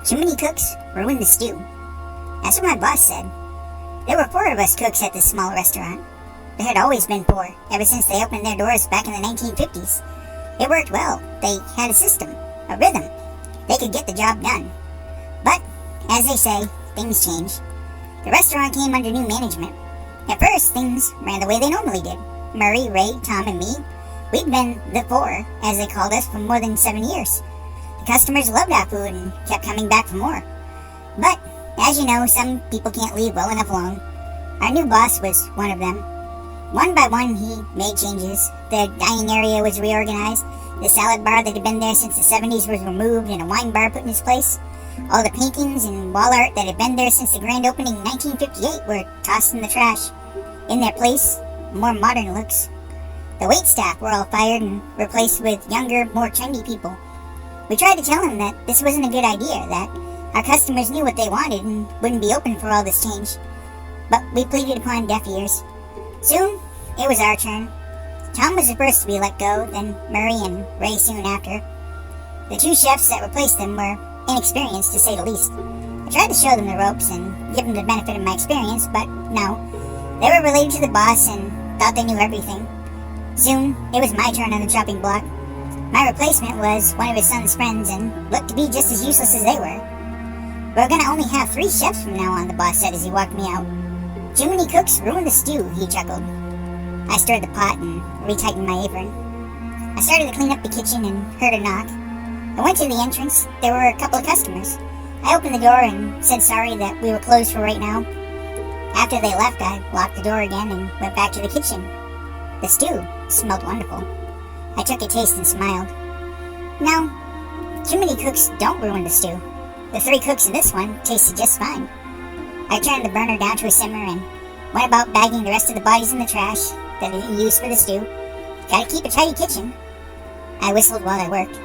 Too many cooks ruin the stew. That's what my boss said. There were 4 of us cooks at this small restaurant. There had always been 4, ever since they opened their doors back in the 1950s. It worked well. They had a system, a rhythm. They could get the job done. But, as they say, things change. The restaurant came under new management. At first, things ran the way they normally did. Murray, Ray, Tom, and me, we'd been the 4, as they called us, for more than 7 years. The customers loved our food and kept coming back for more. But, as you know, some people can't leave well enough alone. Our new boss was one of them. One by one, he made changes. The dining area was reorganized. The salad bar that had been there since the 70s was removed and a wine bar put in its place. All the paintings and wall art that had been there since the grand opening in 1958 were tossed in the trash. In their place, more modern looks. The wait staff were all fired and replaced with younger, more trendy people. We tried to tell them that this wasn't a good idea, that our customers knew what they wanted and wouldn't be open for all this change. But we pleaded upon deaf ears. Soon, it was our turn. Tom was the first to be let go, then Murray and Ray soon after. The 2 chefs that replaced them were inexperienced, to say the least. I tried to show them the ropes and give them the benefit of my experience, but no. They were related to the boss and thought they knew everything. Soon, it was my turn on the chopping block. My replacement was one of his son's friends and looked to be just as useless as they were. We're gonna only have 3 chefs from now on, the boss said as he walked me out. Too many cooks ruin the stew, he chuckled. I stirred the pot and retightened my apron. I started to clean up the kitchen and heard a knock. I went to the entrance. There were a couple of customers. I opened the door and said sorry that we were closed for right now. After they left, I locked the door again and went back to the kitchen. The stew smelled wonderful. I took a taste and smiled. No, too many cooks don't ruin the stew. The 3 cooks in this one tasted just fine. I turned the burner down to a simmer and went about bagging the rest of the bodies in the trash that I didn't use for the stew. Gotta keep a tidy kitchen. I whistled while I worked.